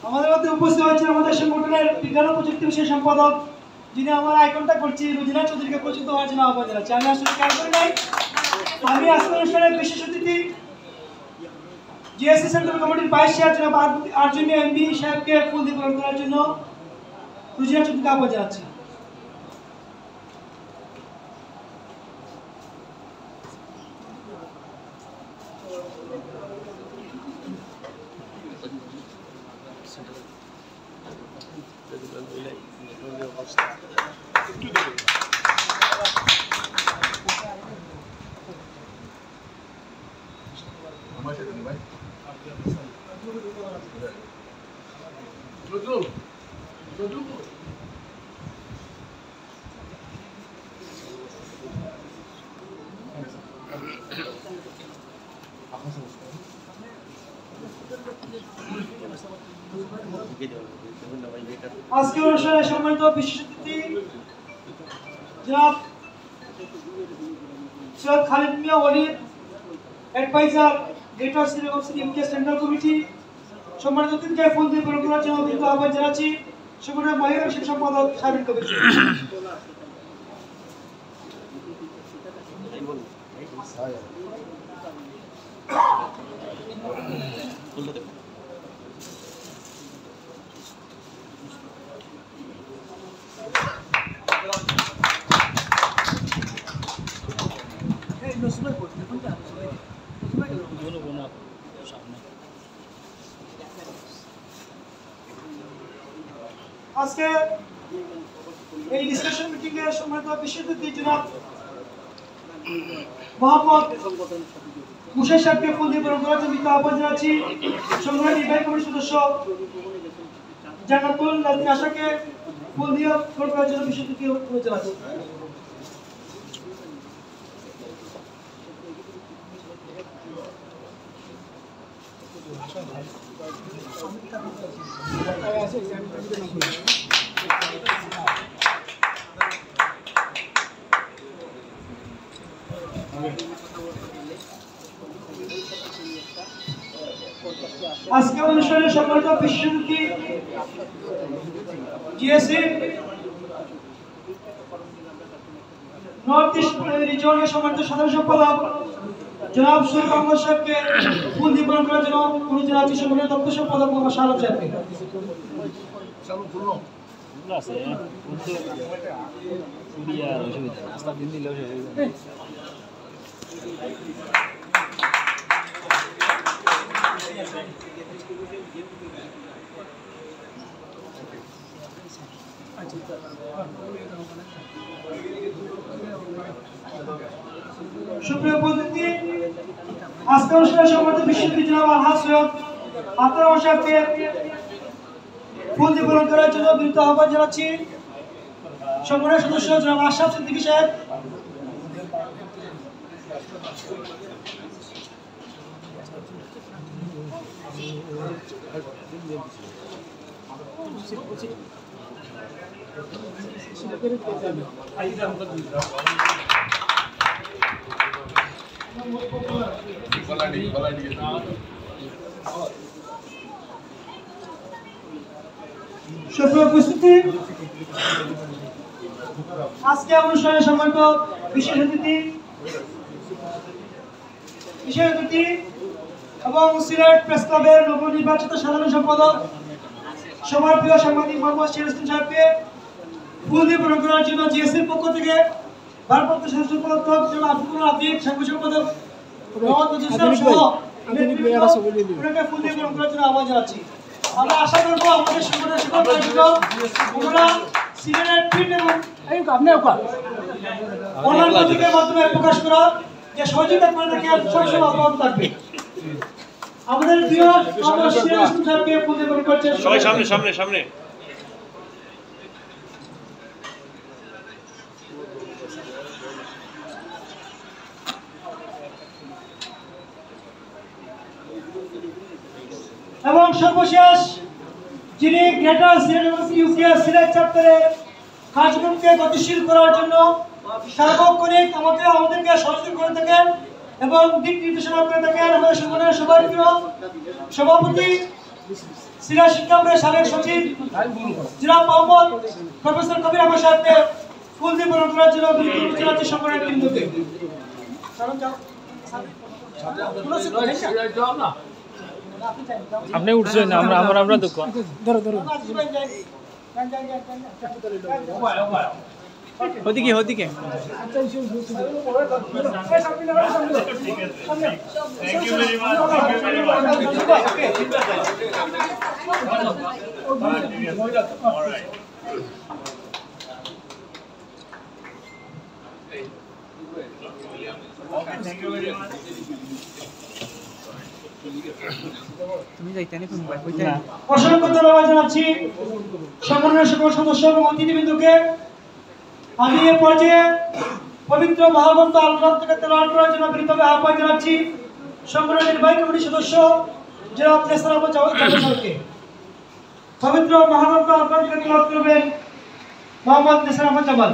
আমাদের মধ্যে উপস্থিত হয়েছে আমাদের সংগঠনের বিজ্ঞান ও প্রযুক্তি বিষয় সম্পাদক যিনি আমার আই কন্ট্যাক্ট করছি রুজিনা চৌধুরীকে পরিচিত হওয়ার জন্য আহ্বান জানাচ্ছি। আমি আসলে খেয়াল করি নাই, আমি আজকের অনুষ্ঠানের বিশেষ অতিথি জিএসসি সেন্ট্রাল কমিটির ভাইস চেয়ার জনাব আরজুনি এমবি সাহেবকে ফুল দিয়ে গ্রহণ করার জন্য রুজিনা চৌধুরীকে আহ্বান জানাচ্ছি। আজকে অনুষ্ঠানে সম্মানিত বিশেষ অতিথি জনাব Syed Khalid Mia Walid, adviser greater syllabus central committee, সম্মানিত অতিথিকে ফুল দিয়ে গ্রহণ করার জন্য বিনীত আহ্বান জানাচ্ছি। সংগঠনের মহিলা বিষয়ক সম্পাদক শারমিন কবির। আজকে এই ডিসকাশন মিটিং এর সম্মানিত বিশেষ অতিথি জনাব মোহাম্মদ মুশার সাহেবকে ফুল দিয়ে গ্রহণ করার জন্য আহ্বান জানাচ্ছি। সংগঠনের নির্বাহী কমিটির সদস্য জান্নাতুল নাজনীন আশাকে ফুল দিয়ে গ্রহণ করার জন্য বিশেষ অতিথি অনুরোধ জানাচ্ছি। আজকে অনুষ্ঠানে সম্মানিত বিশেষ অতিথি জিএসসি নর্থ ইস্ট রিজিয়নের সম্মানিত সাধারণ সম্পাদক জনাব সৈয়দ আহমদ সাহেবকে ফুল দিয়ে গ্রহণ করার জন্য অনুরোধ জানাচ্ছি। সংগঠনের তথ্য সম্পাদক মোহাম্মদ শাহরুখ সাহেবকে। সুপ্রিয় উপস্থিতি, আজকে অনুষ্ঠানে সম্মানিত বিশেষ অতিথি জনাব আলহাজ সৈয়দ আতার রহমান সাহেবকে ফুল দিয়ে গ্রহণ করার জন্য বিনীত আহ্বান জানাচ্ছি। সংগঠনের সদস্য জনাব আশরাফ সিদ্দিকী সাহেব, সুপ্রিয় উপস্থিতি, আজকে অনুষ্ঠানে সম্মানিত বিশেষ অতিথি এবং সিলেট প্রেস ক্লাবের নবনির্বাচিত সাধারণ সম্পাদক সবার প্রিয় সাংবাদিক মোহাম্মদ সিরাজউদ্দিন সাহেবকে ফুল দিয়ে গ্রহণ করার জন্য জিএসসির পক্ষ থেকে ভারপ্রাপ্ত সাধারণ সম্পাদক জনাব আব্দুল আতিক, সাংবাদিক সম্পাদক ফুল দিয়ে গ্রহণ করার জন্য আহ্বান জানাচ্ছি। আমরা আশা করবো আমাদের সংগঠনের সকল আমরা সিলেটের প্রিন্ট এবং অনলাইন পত্রিকার মাধ্যমে প্রকাশ করা যে সহযোগিতা করে থাকে সবসময় অব্যাহত থাকবে। আমাদের প্রিয় আমরা সিরাজ সাহেবকে ফুল দিয়ে বরণ করছেন। সবাই সামনে সামনে সামনে। এবং সর্বশেষ যিনি গ্রেটার ইউকেএস সিলেট চ্যাপ্টারের কার্যক্রমকে গতিশীল করার জন্য সার্বক্ষণিক আমাদেরকে সহযোগিতা করে থাকেন এবং দিক নির্দেশনা করে থাকেন আমাদের সংগঠনের সবার প্রিয় সভাপতি সিরাজ শিক্ষা বোর্ডের সাবেক সচিব জনাব মোহাম্মদ প্রফেসর কবির আহমদ সাহেবকে ফুল দিয়ে বরণ করার জন্য বিনীত জানাচ্ছি সংগঠনের বৃন্দকে। আপনি উঠছেন না, আমরা দুঃখ ধরো ওদিকে Thank you very much. Thank you very much. All right. Okay, thank you very much. অসংখ্য ধন্যবাদ জানাচ্ছি সংগঠনের সকল সদস্য এবং অতিথিবৃন্দকে। আমি এ পর্যায়ে পবিত্র মহাগ্রন্থ আল কোরআন থেকে তেলাওয়াত করার জন্য বিনীতভাবে আহ্বান জানাচ্ছি সংগঠনের নির্বাহী কমিটির সদস্য জনাব নেসার আহমদ জাওয়াদকে। পবিত্র মহাগ্রন্থ আল কোরআন থেকে তেলাওয়াত করবেন মোহাম্মদ নেসার আহমদ জামাল।